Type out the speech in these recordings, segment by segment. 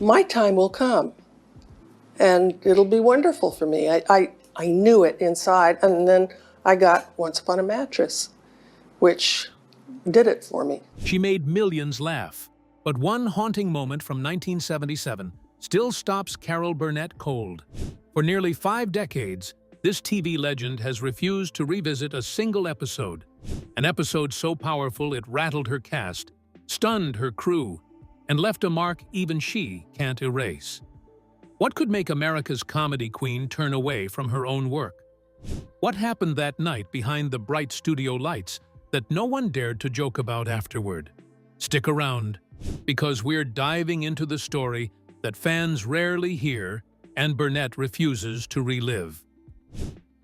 my time will come and it'll be wonderful for me. I knew it inside, and then I got Once Upon a Mattress, which did it for me. She made millions laugh, but one haunting moment from 1977 still stops Carol Burnett cold. For nearly 5 decades, this TV legend has refused to revisit a single episode, an episode so powerful it rattled her cast, stunned her crew, and left a mark even she can't erase. What could make America's comedy queen turn away from her own work? What happened that night behind the bright studio lights that no one dared to joke about afterward? Stick around, because we're diving into the story that fans rarely hear and Burnett refuses to relive.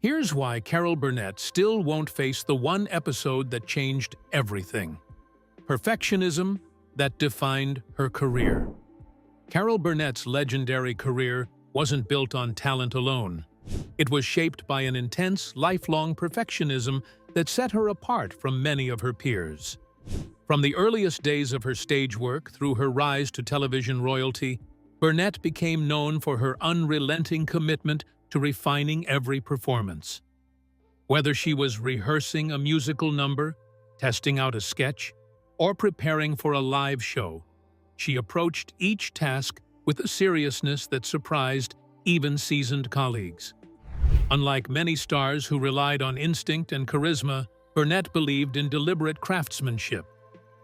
Here's why Carol Burnett still won't face the one episode that changed everything: perfectionism that defined her career. Carol Burnett's legendary career wasn't built on talent alone. It was shaped by an intense, lifelong perfectionism that set her apart from many of her peers. From the earliest days of her stage work through her rise to television royalty, Burnett became known for her unrelenting commitment to refining every performance. Whether she was rehearsing a musical number, testing out a sketch, or preparing for a live show, she approached each task with a seriousness that surprised even seasoned colleagues. Unlike many stars who relied on instinct and charisma, Burnett believed in deliberate craftsmanship.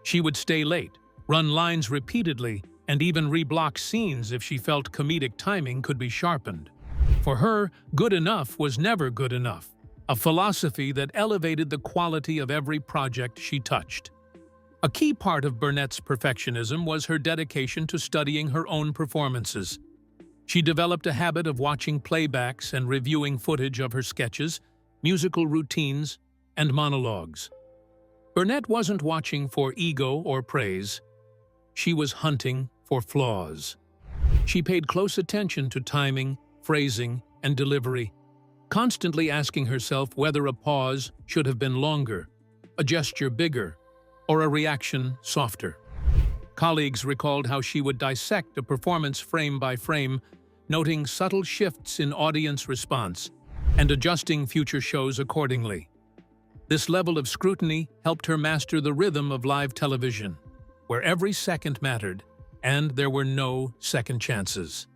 She would stay late, run lines repeatedly, and even reblock scenes if she felt comedic timing could be sharpened. For her, good enough was never good enough, a philosophy that elevated the quality of every project she touched. A key part of Burnett's perfectionism was her dedication to studying her own performances. She developed a habit of watching playbacks and reviewing footage of her sketches, musical routines, and monologues. Burnett wasn't watching for ego or praise. She was hunting for flaws. She paid close attention to timing, phrasing, and delivery, constantly asking herself whether a pause should have been longer, a gesture bigger, or a reaction softer. Colleagues recalled how she would dissect a performance frame by frame, noting subtle shifts in audience response and adjusting future shows accordingly. This level of scrutiny helped her master the rhythm of live television, where every second mattered and there were no second chances.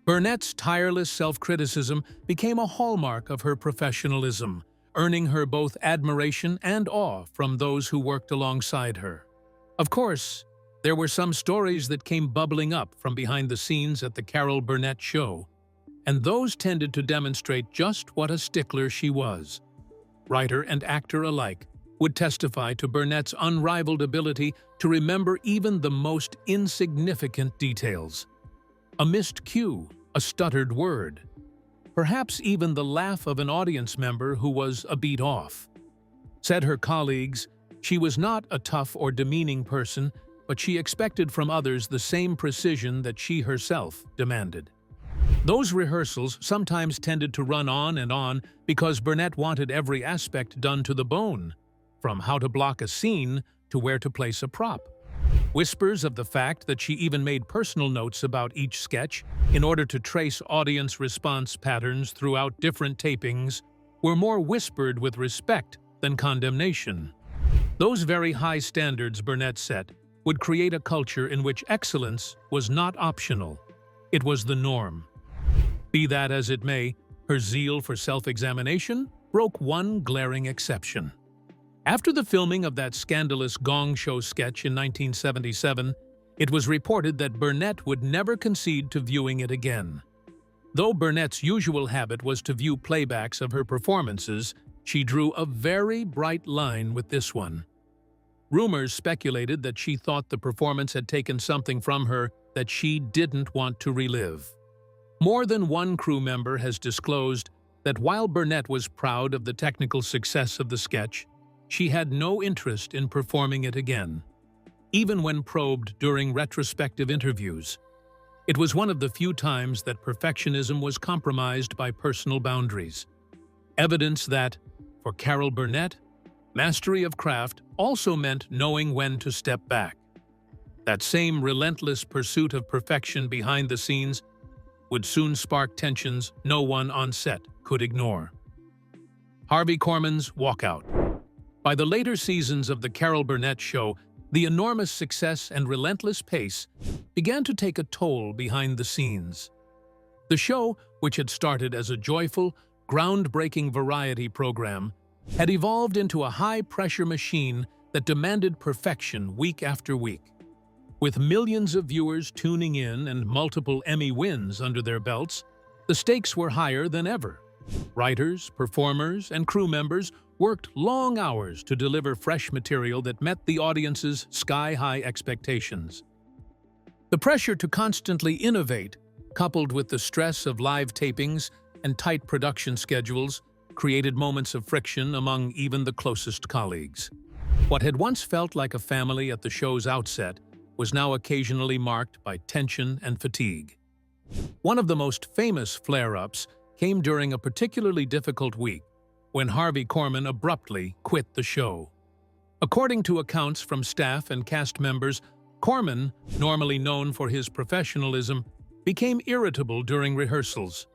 Burnett's tireless self-criticism became a hallmark of her professionalism, earning her both admiration and awe from those who worked alongside her. Of course, there were some stories that came bubbling up from behind the scenes at the Carol Burnett show, and those tended to demonstrate just what a stickler she was. Writer and actor alike would testify to Burnett's unrivaled ability to remember even the most insignificant details. A missed cue, a stuttered word, perhaps even the laugh of an audience member who was a beat off. Said her colleagues, she was not a tough or demeaning person, but she expected from others the same precision that she herself demanded. Those rehearsals sometimes tended to run on and on because Burnett wanted every aspect done to the bone, from how to block a scene to where to place a prop. Whispers of the fact that she even made personal notes about each sketch in order to trace audience response patterns throughout different tapings were more whispered with respect than condemnation. Those very high standards Burnett set would create a culture in which excellence was not optional. It was the norm. Be that as it may, her zeal for self-examination broke one glaring exception. After the filming of that scandalous Gong Show sketch in 1977, it was reported that Burnett would never concede to viewing it again. Though Burnett's usual habit was to view playbacks of her performances, she drew a very bright line with this one. Rumors speculated that she thought the performance had taken something from her that she didn't want to relive. More than one crew member has disclosed that while Burnett was proud of the technical success of the sketch, she had no interest in performing it again, even when probed during retrospective interviews. It was one of the few times that perfectionism was compromised by personal boundaries. Evidence that, for Carol Burnett, mastery of craft also meant knowing when to step back. That same relentless pursuit of perfection behind the scenes would soon spark tensions no one on set could ignore. Harvey Cormans' walkout. By the later seasons of the Carol Burnett show, the enormous success and relentless pace began to take a toll behind the scenes. The show, which had started as a joyful, groundbreaking variety program, had evolved into a high-pressure machine that demanded perfection week after week. With millions of viewers tuning in and multiple Emmy wins under their belts, the stakes were higher than ever. Writers, performers, and crew members worked long hours to deliver fresh material that met the audience's sky-high expectations. The pressure to constantly innovate, coupled with the stress of live tapings and tight production schedules, created moments of friction among even the closest colleagues. What had once felt like a family at the show's outset was now occasionally marked by tension and fatigue. One of the most famous flare-ups came during a particularly difficult week, when Harvey Corman abruptly quit the show. According to accounts from staff and cast members, Corman, normally known for his professionalism, became irritable during rehearsals.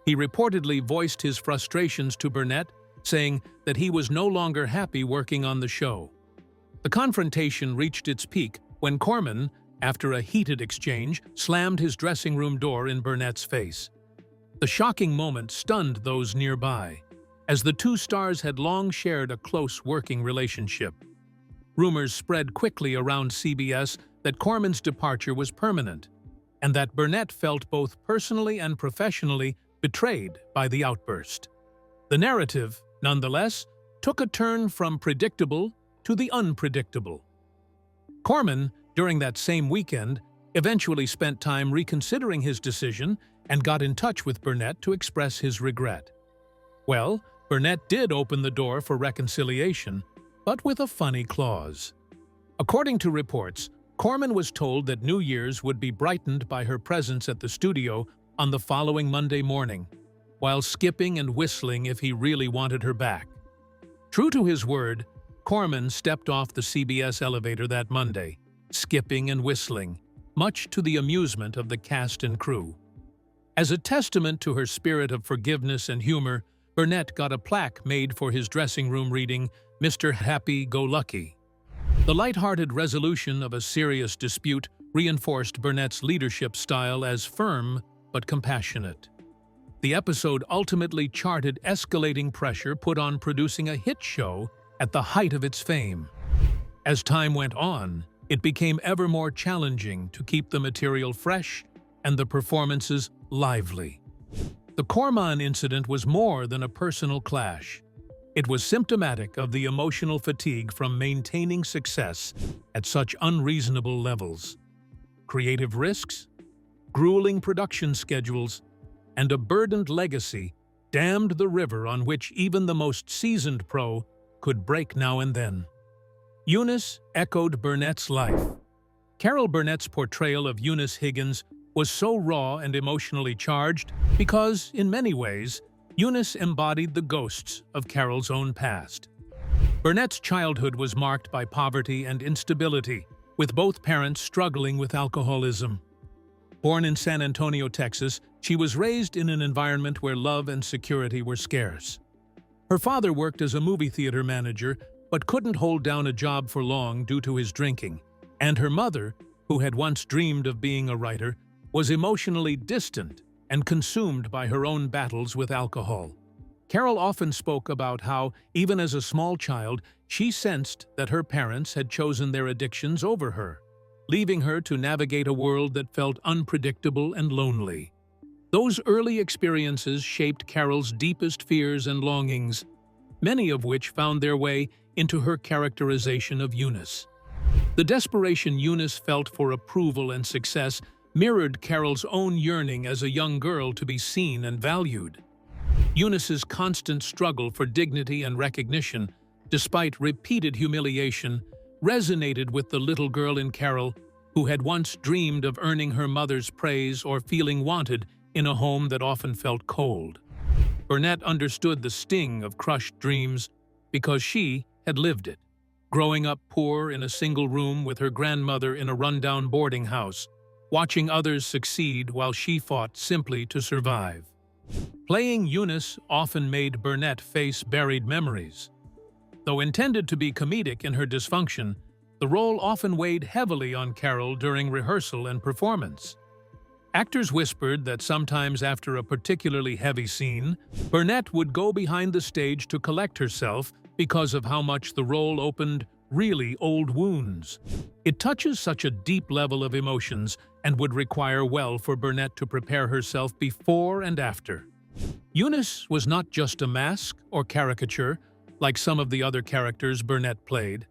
He reportedly voiced his frustrations to Burnett, saying that he was no longer happy working on the show. The confrontation reached its peak when Corman, after a heated exchange, slammed his dressing room door in Burnett's face. The shocking moment stunned those nearby, as the two stars had long shared a close working relationship. Rumors spread quickly around CBS that Corman's departure was permanent, and that Burnett felt both personally and professionally betrayed by the outburst. The narrative, nonetheless, took a turn from predictable to the unpredictable. Corman, during that same weekend, eventually spent time reconsidering his decision and got in touch with Burnett to express his regret. Well, Burnett did open the door for reconciliation, but with a funny clause. According to reports, Corman was told that New Year's would be brightened by her presence at the studio on the following Monday morning, while skipping and whistling if he really wanted her back. True to his word, Corman stepped off the CBS elevator that Monday, skipping and whistling, much to the amusement of the cast and crew. As a testament to her spirit of forgiveness and humor, Burnett got a plaque made for his dressing room reading, "Mr. Happy-Go-Lucky." The lighthearted resolution of a serious dispute reinforced Burnett's leadership style as firm but compassionate. The episode ultimately charted escalating pressure put on producing a hit show at the height of its fame. As time went on, it became ever more challenging to keep the material fresh and the performances lively. The Corman incident was more than a personal clash. It was symptomatic of the emotional fatigue from maintaining success at such unreasonable levels. Creative risks, grueling production schedules, and a burdened legacy dammed the river on which even the most seasoned pro could break now and then. Eunice echoed Burnett's life. Carol Burnett's portrayal of Eunice Higgins was so raw and emotionally charged because, in many ways, Eunice embodied the ghosts of Carol's own past. Burnett's childhood was marked by poverty and instability, with both parents struggling with alcoholism. Born in San Antonio, Texas, she was raised in an environment where love and security were scarce. Her father worked as a movie theater manager, but couldn't hold down a job for long due to his drinking, and her mother, who had once dreamed of being a writer, was emotionally distant and consumed by her own battles with alcohol. Carol often spoke about how, even as a small child, she sensed that her parents had chosen their addictions over her, leaving her to navigate a world that felt unpredictable and lonely. Those early experiences shaped Carol's deepest fears and longings, many of which found their way into her characterization of Eunice. The desperation Eunice felt for approval and success mirrored Carol's own yearning as a young girl to be seen and valued. Eunice's constant struggle for dignity and recognition, despite repeated humiliation, resonated with the little girl in Carol who had once dreamed of earning her mother's praise or feeling wanted in a home that often felt cold. Burnett understood the sting of crushed dreams because she had lived it, growing up poor in a single room with her grandmother in a rundown boarding house, watching others succeed while she fought simply to survive. Playing Eunice often made Burnett face buried memories. Though intended to be comedic in her dysfunction, the role often weighed heavily on Carol during rehearsal and performance. Actors whispered that sometimes after a particularly heavy scene, Burnett would go behind the stage to collect herself because of how much the role opened really old wounds. It touches such a deep level of emotions and would require well for Burnett to prepare herself before and after. Eunice was not just a mask or caricature, like some of the other characters Burnett played.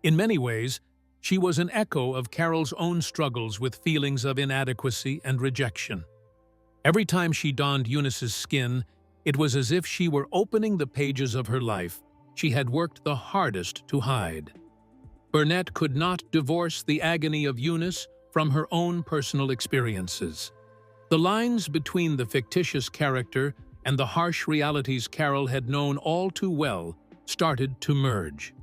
In many ways, she was an echo of Carol's own struggles with feelings of inadequacy and rejection. Every time she donned Eunice's skin, it was as if she were opening the pages of her life she had worked the hardest to hide. Burnett could not divorce the agony of Eunice from her own personal experiences. The lines between the fictitious character and the harsh realities Carol had known all too well started to merge.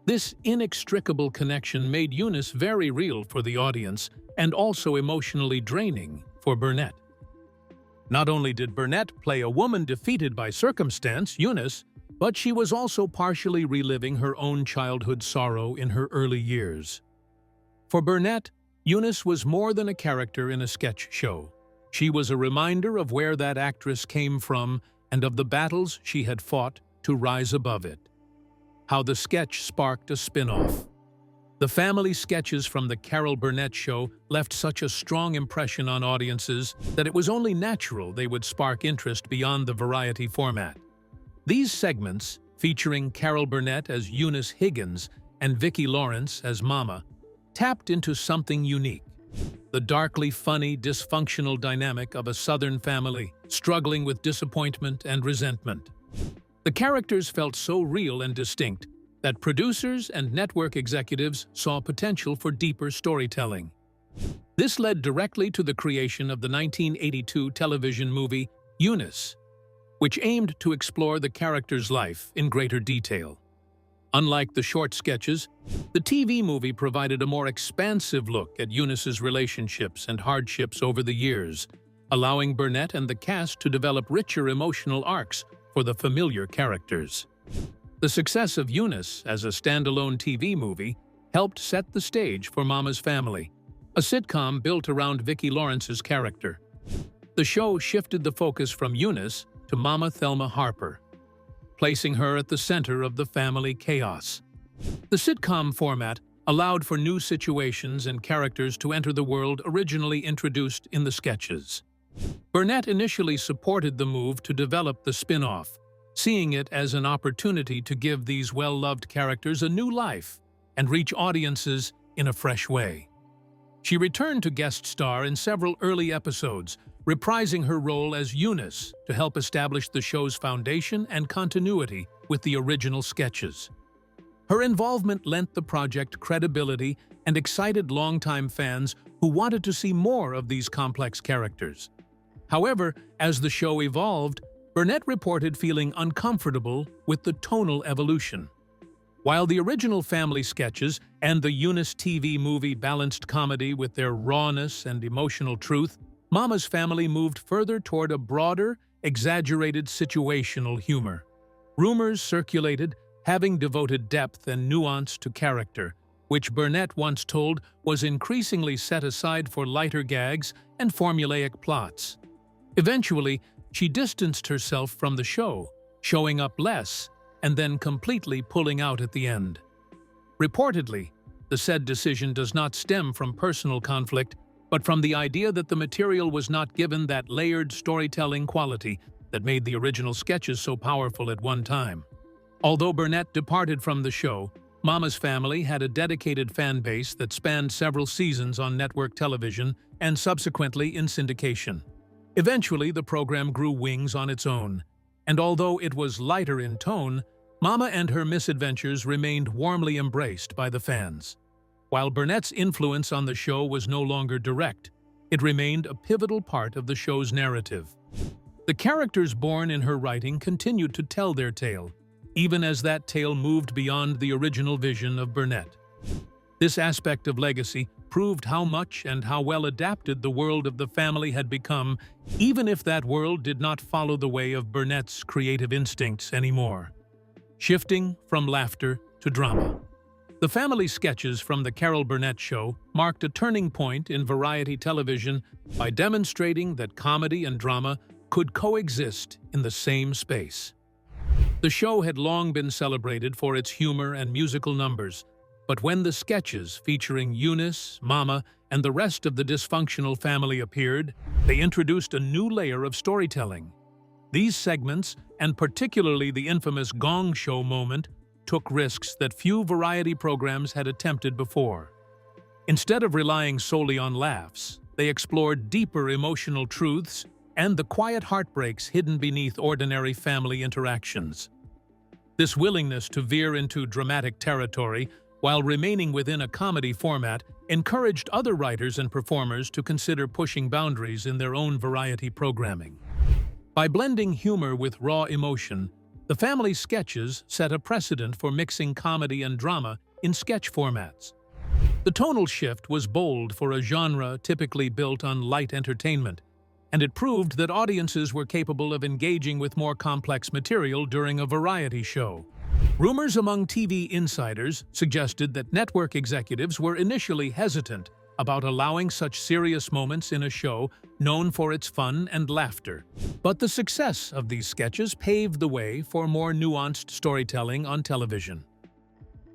This inextricable connection made Eunice very real for the audience and also emotionally draining for Burnett. Not only did Burnett play a woman defeated by circumstance, Eunice, but she was also partially reliving her own childhood sorrow in her early years. For Burnett, Eunice was more than a character in a sketch show. She was a reminder of where that actress came from and of the battles she had fought to rise above it. How the sketch sparked a spin-off. The family sketches from the Carol Burnett show left such a strong impression on audiences that it was only natural they would spark interest beyond the variety format. These segments, featuring Carol Burnett as Eunice Higgins and Vicki Lawrence as Mama, tapped into something unique. The darkly funny, dysfunctional dynamic of a Southern family struggling with disappointment and resentment. The characters felt so real and distinct that producers and network executives saw potential for deeper storytelling. This led directly to the creation of the 1982 television movie Eunice, which aimed to explore the character's life in greater detail. Unlike the short sketches, the TV movie provided a more expansive look at Eunice's relationships and hardships over the years, allowing Burnett and the cast to develop richer emotional arcs for the familiar characters. The success of Eunice as a standalone TV movie helped set the stage for Mama's Family, a sitcom built around Vicki Lawrence's character. The show shifted the focus from Eunice to Mama Thelma Harper, placing her at the center of the family chaos. The sitcom format allowed for new situations and characters to enter the world originally introduced in the sketches. Burnett initially supported the move to develop the spin-off, seeing it as an opportunity to give these well-loved characters a new life and reach audiences in a fresh way. She returned to guest star in several early episodes, reprising her role as Eunice to help establish the show's foundation and continuity with the original sketches. Her involvement lent the project credibility and excited longtime fans who wanted to see more of these complex characters. However, as the show evolved, Burnett reported feeling uncomfortable with the tonal evolution. While the original family sketches and the Eunice TV movie balanced comedy with their rawness and emotional truth, Mama's Family moved further toward a broader, exaggerated situational humor. Rumors circulated, having devoted depth and nuance to character, which Burnett once told was increasingly set aside for lighter gags and formulaic plots. Eventually, she distanced herself from the show, showing up less and then completely pulling out at the end. Reportedly, the said decision does not stem from personal conflict, but from the idea that the material was not given that layered storytelling quality that made the original sketches so powerful at one time. Although Burnett departed from the show, Mama's Family had a dedicated fan base that spanned several seasons on network television and subsequently in syndication. Eventually, the program grew wings on its own, and although it was lighter in tone, Mama and her misadventures remained warmly embraced by the fans. While Burnett's influence on the show was no longer direct, it remained a pivotal part of the show's narrative. The characters born in her writing continued to tell their tale, even as that tale moved beyond the original vision of Burnett. This aspect of legacy proved how much and how well adapted the world of the family had become, even if that world did not follow the way of Burnett's creative instincts anymore. Shifting from laughter to drama. The family sketches from The Carol Burnett Show marked a turning point in variety television by demonstrating that comedy and drama could coexist in the same space. The show had long been celebrated for its humor and musical numbers, but when the sketches featuring Eunice, Mama, and the rest of the dysfunctional family appeared, they introduced a new layer of storytelling. These segments, and particularly the infamous Gong Show moment, took risks that few variety programs had attempted before. Instead of relying solely on laughs, they explored deeper emotional truths and the quiet heartbreaks hidden beneath ordinary family interactions. This willingness to veer into dramatic territory while remaining within a comedy format encouraged other writers and performers to consider pushing boundaries in their own variety programming. By blending humor with raw emotion, the family sketches set a precedent for mixing comedy and drama in sketch formats. The tonal shift was bold for a genre typically built on light entertainment, and it proved that audiences were capable of engaging with more complex material during a variety show. Rumors among TV insiders suggested that network executives were initially hesitant about allowing such serious moments in a show known for its fun and laughter. But the success of these sketches paved the way for more nuanced storytelling on television.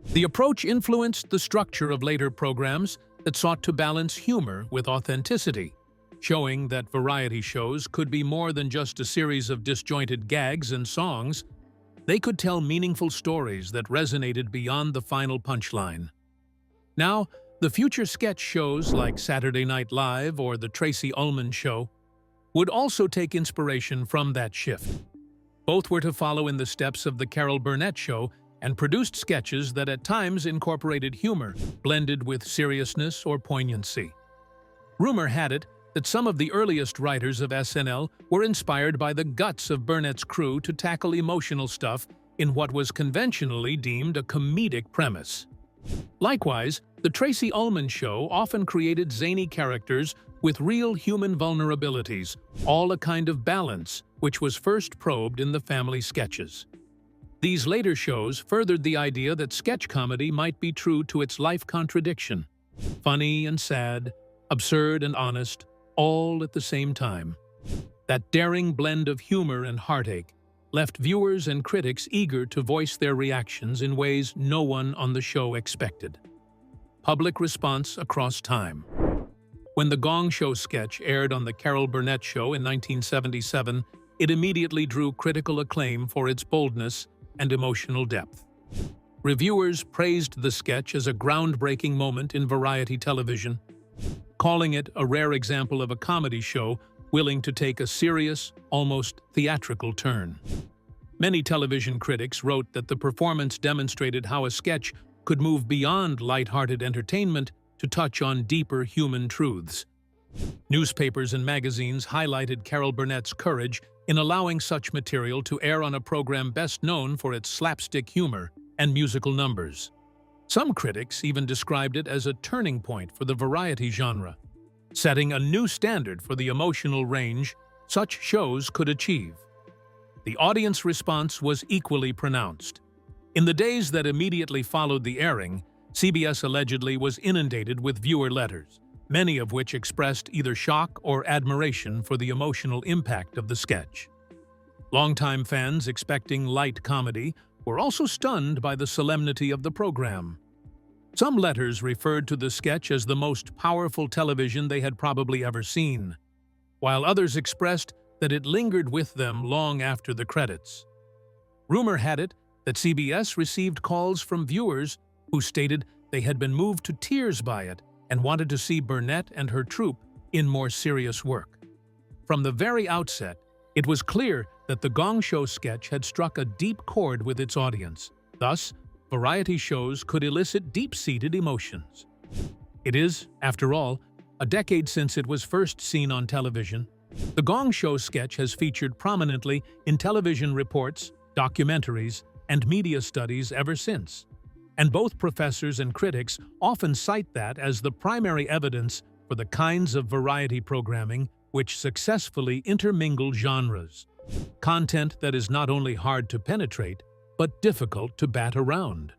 The approach influenced the structure of later programs that sought to balance humor with authenticity, showing that variety shows could be more than just a series of disjointed gags and songs. They could tell meaningful stories that resonated beyond the final punchline. Now, the future sketch shows like Saturday Night Live or The Tracey Ullman Show would also take inspiration from that shift. Both were to follow in the steps of The Carol Burnett Show and produced sketches that at times incorporated humor, blended with seriousness or poignancy. Rumor had it that some of the earliest writers of SNL were inspired by the guts of Burnett's crew to tackle emotional stuff in what was conventionally deemed a comedic premise. Likewise, The Tracey Ullman Show often created zany characters with real human vulnerabilities, all a kind of balance which was first probed in the family sketches. These later shows furthered the idea that sketch comedy might be true to its life contradiction, funny and sad, absurd and honest, all at the same time. That daring blend of humor and heartache left viewers and critics eager to voice their reactions in ways no one on the show expected. Public response across time. When the Gong Show sketch aired on The Carol Burnett Show in 1977, it immediately drew critical acclaim for its boldness and emotional depth. Reviewers praised the sketch as a groundbreaking moment in variety television, calling it a rare example of a comedy show willing to take a serious, almost theatrical turn. Many television critics wrote that the performance demonstrated how a sketch could move beyond light-hearted entertainment to touch on deeper human truths. Newspapers and magazines highlighted Carol Burnett's courage in allowing such material to air on a program best known for its slapstick humor and musical numbers. Some critics even described it as a turning point for the variety genre, setting a new standard for the emotional range such shows could achieve. The audience response was equally pronounced. In the days that immediately followed the airing, CBS allegedly was inundated with viewer letters, many of which expressed either shock or admiration for the emotional impact of the sketch. Longtime fans expecting light comedy were also stunned by the solemnity of the program. Some letters referred to the sketch as the most powerful television they had probably ever seen, while others expressed that it lingered with them long after the credits. Rumor had it that CBS received calls from viewers who stated they had been moved to tears by it and wanted to see Burnett and her troupe in more serious work. From the very outset, it was clear that the Gong Show sketch had struck a deep chord with its audience. Thus, variety shows could elicit deep-seated emotions. It is, after all, a decade since it was first seen on television. The Gong Show sketch has featured prominently in television reports, documentaries, and media studies ever since. And both professors and critics often cite that as the primary evidence for the kinds of variety programming which successfully intermingle genres. Content that is not only hard to penetrate, but difficult to bat around.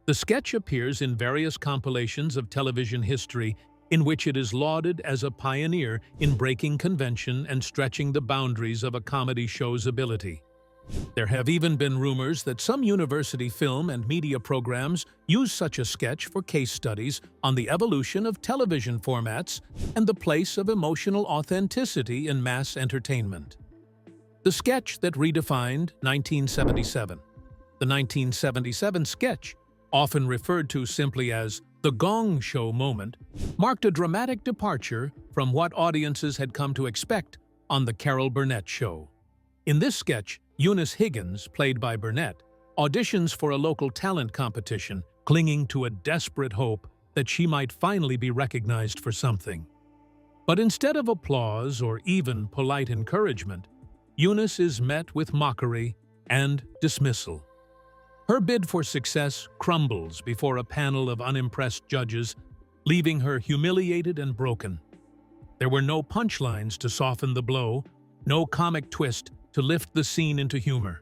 The sketch appears in various compilations of television history in which it is lauded as a pioneer in breaking convention and stretching the boundaries of a comedy show's ability. There have even been rumors that some university film and media programs use such a sketch for case studies on the evolution of television formats and the place of emotional authenticity in mass entertainment. The sketch that redefined 1977. The 1977 sketch, often referred to simply as the Gong Show moment, marked a dramatic departure from what audiences had come to expect on The Carol Burnett Show. In this sketch, Eunice Higgins, played by Burnett, auditions for a local talent competition, clinging to a desperate hope that she might finally be recognized for something. But instead of applause or even polite encouragement, Eunice is met with mockery and dismissal. Her bid for success crumbles before a panel of unimpressed judges, leaving her humiliated and broken. There were no punchlines to soften the blow, no comic twist to lift the scene into humor.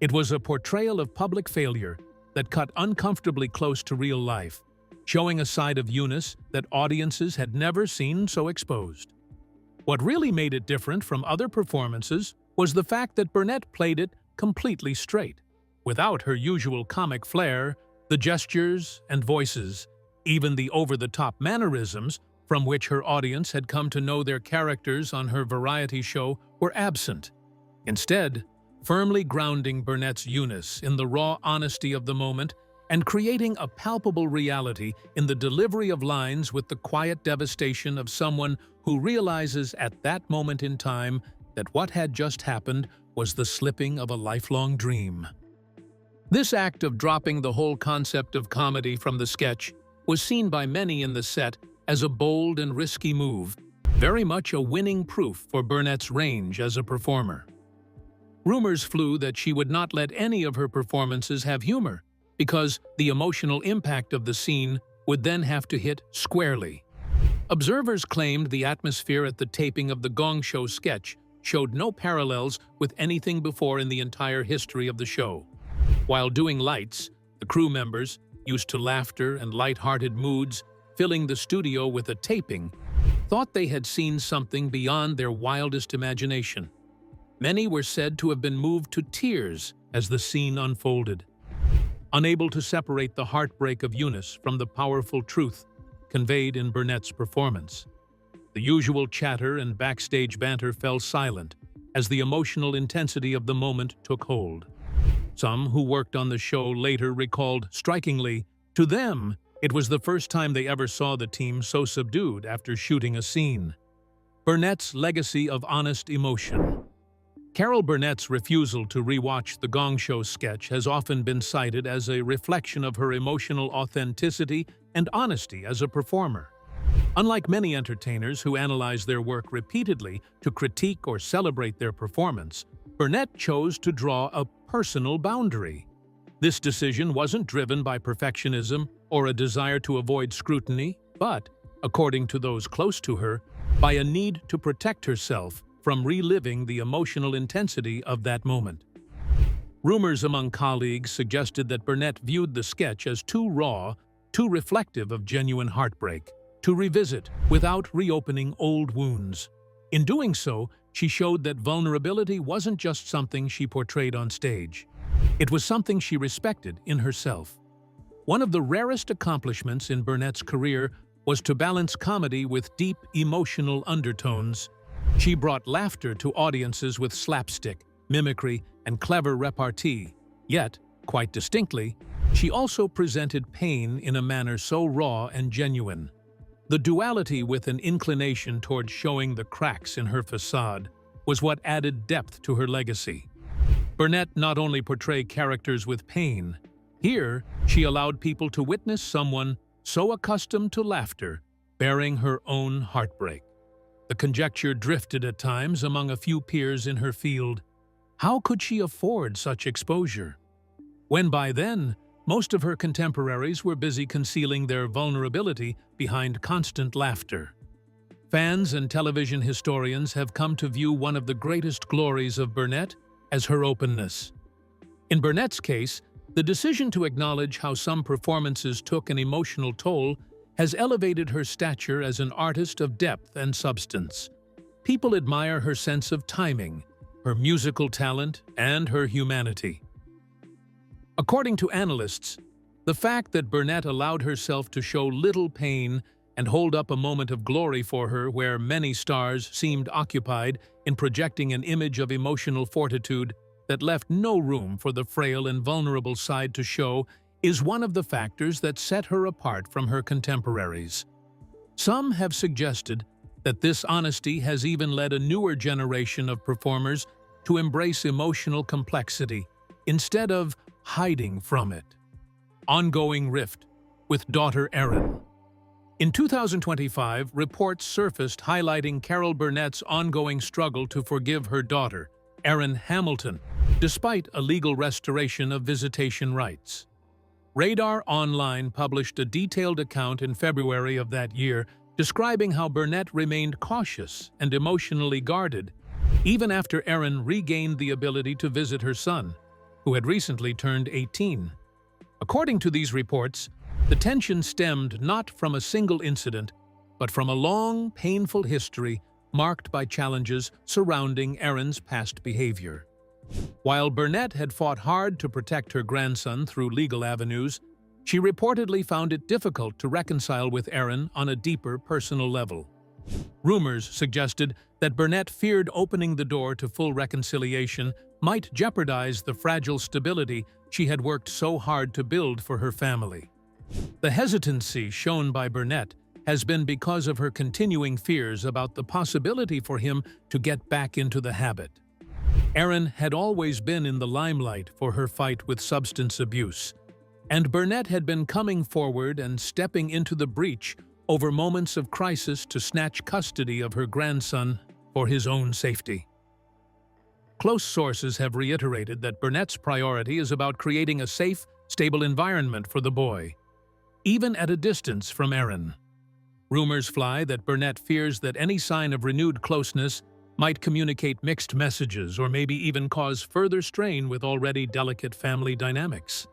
It was a portrayal of public failure that cut uncomfortably close to real life, showing a side of Eunice that audiences had never seen so exposed. What really made it different from other performances was the fact that Burnett played it completely straight, without her usual comic flair, the gestures and voices, even the over-the-top mannerisms from which her audience had come to know their characters on her variety show were absent. Instead, firmly grounding Burnett's Eunice in the raw honesty of the moment and creating a palpable reality in the delivery of lines with the quiet devastation of someone who realizes at that moment in time that what had just happened was the slipping of a lifelong dream. This act of dropping the whole concept of comedy from the sketch was seen by many in the set as a bold and risky move, very much a winning proof for Burnett's range as a performer. Rumors flew that she would not let any of her performances have humor, because the emotional impact of the scene would then have to hit squarely. Observers claimed the atmosphere at the taping of the Gong Show sketch showed no parallels with anything before in the entire history of the show. While doing lights, the crew members, used to laughter and light-hearted moods, filling the studio with a taping, thought they had seen something beyond their wildest imagination. Many were said to have been moved to tears as the scene unfolded, unable to separate the heartbreak of Eunice from the powerful truth conveyed in Burnett's performance. The usual chatter and backstage banter fell silent as the emotional intensity of the moment took hold. Some who worked on the show later recalled strikingly, to them, it was the first time they ever saw the team so subdued after shooting a scene. Burnett's legacy of honest emotion. Carol Burnett's refusal to rewatch the Gong Show sketch has often been cited as a reflection of her emotional authenticity and honesty as a performer. Unlike many entertainers who analyze their work repeatedly to critique or celebrate their performance, Burnett chose to draw a personal boundary. This decision wasn't driven by perfectionism or a desire to avoid scrutiny, but, according to those close to her, by a need to protect herself from reliving the emotional intensity of that moment. Rumors among colleagues suggested that Burnett viewed the sketch as too raw, too reflective of genuine heartbreak, to revisit without reopening old wounds. In doing so, she showed that vulnerability wasn't just something she portrayed on stage. It was something she respected in herself. One of the rarest accomplishments in Burnett's career was to balance comedy with deep emotional undertones. She brought laughter to audiences with slapstick, mimicry, and clever repartee. Yet, quite distinctly, she also presented pain in a manner so raw and genuine. The duality with an inclination toward showing the cracks in her facade was what added depth to her legacy. Burnett not only portrayed characters with pain, here she allowed people to witness someone so accustomed to laughter bearing her own heartbreak. The conjecture drifted at times among a few peers in her field. How could she afford such exposure? when by then, most of her contemporaries were busy concealing their vulnerability behind constant laughter. Fans and television historians have come to view one of the greatest glories of Burnett as her openness. In Burnett's case, the decision to acknowledge how some performances took an emotional toll has elevated her stature as an artist of depth and substance. People admire her sense of timing, her musical talent, and her humanity. According to analysts, the fact that Burnett allowed herself to show little pain and hold up a moment of glory for her where many stars seemed occupied in projecting an image of emotional fortitude that left no room for the frail and vulnerable side to show is one of the factors that set her apart from her contemporaries. Some have suggested that this honesty has even led a newer generation of performers to embrace emotional complexity instead of hiding from it. Ongoing rift with daughter Erin. In 2025, reports surfaced highlighting Carol Burnett's ongoing struggle to forgive her daughter, Erin Hamilton, despite a legal restoration of visitation rights. Radar Online published a detailed account in February of that year describing how Burnett remained cautious and emotionally guarded, even after Erin regained the ability to visit her son, who had recently turned 18. According to these reports, the tension stemmed not from a single incident, but from a long, painful history marked by challenges surrounding Erin's past behavior. While Burnett had fought hard to protect her grandson through legal avenues, she reportedly found it difficult to reconcile with Erin on a deeper personal level. Rumors suggested that Burnett feared opening the door to full reconciliation might jeopardize the fragile stability she had worked so hard to build for her family. The hesitancy shown by Burnett has been because of her continuing fears about the possibility for him to get back into the habit. Erin had always been in the limelight for her fight with substance abuse, and Burnett had been coming forward and stepping into the breach over moments of crisis to snatch custody of her grandson for his own safety. Close sources have reiterated that Burnett's priority is about creating a safe, stable environment for the boy, even at a distance from Erin. Rumors fly that Burnett fears that any sign of renewed closeness might communicate mixed messages or maybe even cause further strain with already delicate family dynamics.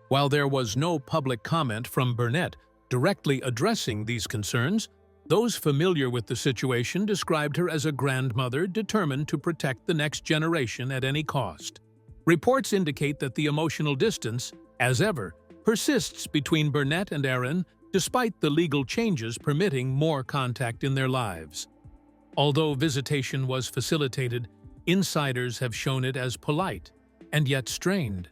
While there was no public comment from Burnett directly addressing these concerns, those familiar with the situation described her as a grandmother determined to protect the next generation at any cost. Reports indicate that the emotional distance, as ever, persists between Burnett and Erin despite the legal changes permitting more contact in their lives. Although visitation was facilitated, insiders have shown it as polite and yet strained.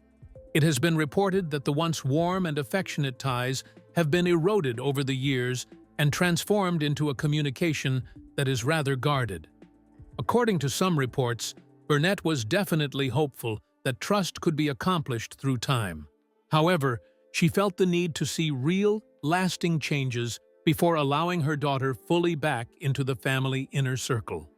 It has been reported that the once warm and affectionate ties have been eroded over the years and transformed into a communication that is rather guarded. According to some reports, Burnett was definitely hopeful that trust could be accomplished through time. However, she felt the need to see real, lasting changes before allowing her daughter fully back into the family inner circle.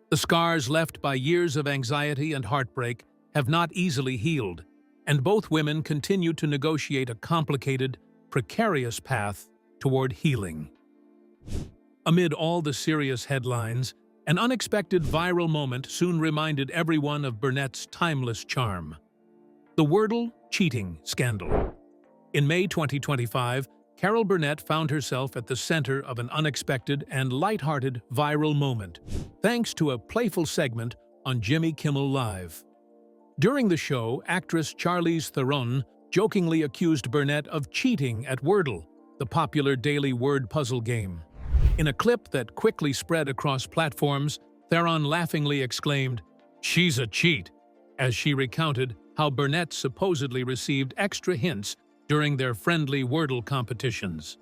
The scars left by years of anxiety and heartbreak have not easily healed, and both women continue to negotiate a complicated, precarious path toward healing. Amid all the serious headlines, an unexpected viral moment soon reminded everyone of Burnett's timeless charm: the Wordle cheating scandal. In May 2025, Carol Burnett found herself at the center of an unexpected and lighthearted viral moment, thanks to a playful segment on Jimmy Kimmel Live. During the show, actress Charlize Theron jokingly accused Burnett of cheating at Wordle, the popular daily word puzzle game. In a clip that quickly spread across platforms, Theron laughingly exclaimed, "She's a cheat," as she recounted how Burnett supposedly received extra hints during their friendly Wordle competitions.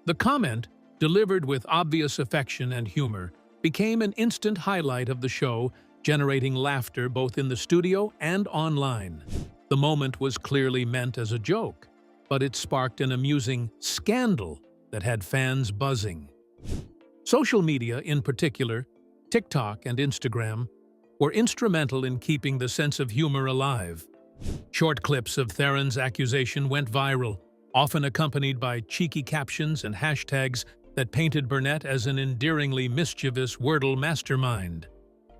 The comment, delivered with obvious affection and humor, became an instant highlight of the show, generating laughter both in the studio and online. The moment was clearly meant as a joke, but it sparked an amusing scandal that had fans buzzing. Social media, in particular, TikTok and Instagram, were instrumental in keeping the sense of humor alive. Short clips of Theron's accusation went viral, often accompanied by cheeky captions and hashtags that painted Burnett as an endearingly mischievous Wordle mastermind.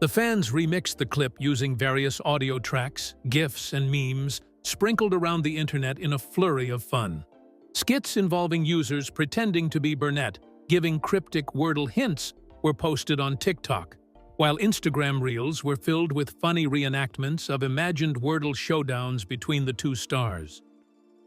The fans remixed the clip using various audio tracks, GIFs, and memes sprinkled around the internet in a flurry of fun. Skits involving users pretending to be Burnett, giving cryptic Wordle hints, were posted on TikTok, while Instagram reels were filled with funny reenactments of imagined Wordle showdowns between the two stars.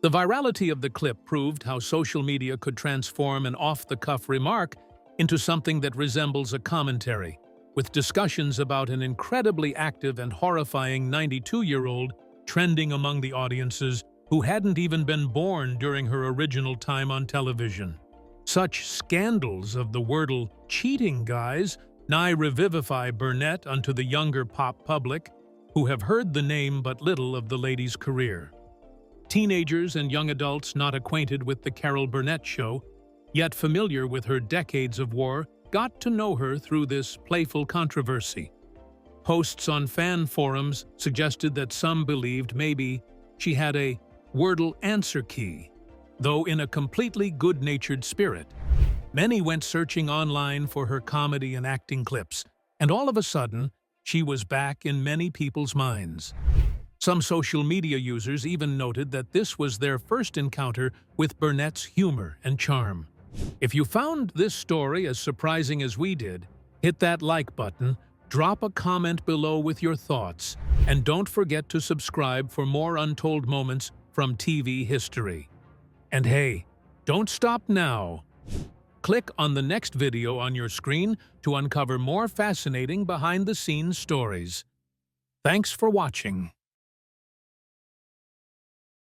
The virality of the clip proved how social media could transform an off-the-cuff remark into something that resembles a commentary, with discussions about an incredibly active and horrifying 92-year-old trending among the audiences who hadn't even been born during her original time on television. Such scandals of the Wordle cheating guys nigh revivify Burnett unto the younger pop public, who have heard the name but little of the lady's career. Teenagers and young adults not acquainted with the Carol Burnett show, yet familiar with her decades of war, got to know her through this playful controversy. Posts on fan forums suggested that some believed maybe she had a Wordle answer key, though in a completely good-natured spirit. Many went searching online for her comedy and acting clips, and all of a sudden, she was back in many people's minds. Some social media users even noted that this was their first encounter with Burnett's humor and charm. If you found this story as surprising as we did, hit that like button, drop a comment below with your thoughts, and don't forget to subscribe for more untold moments from TV history. And hey, don't stop now. Click on the next video on your screen to uncover more fascinating behind-the-scenes stories. Thanks for watching.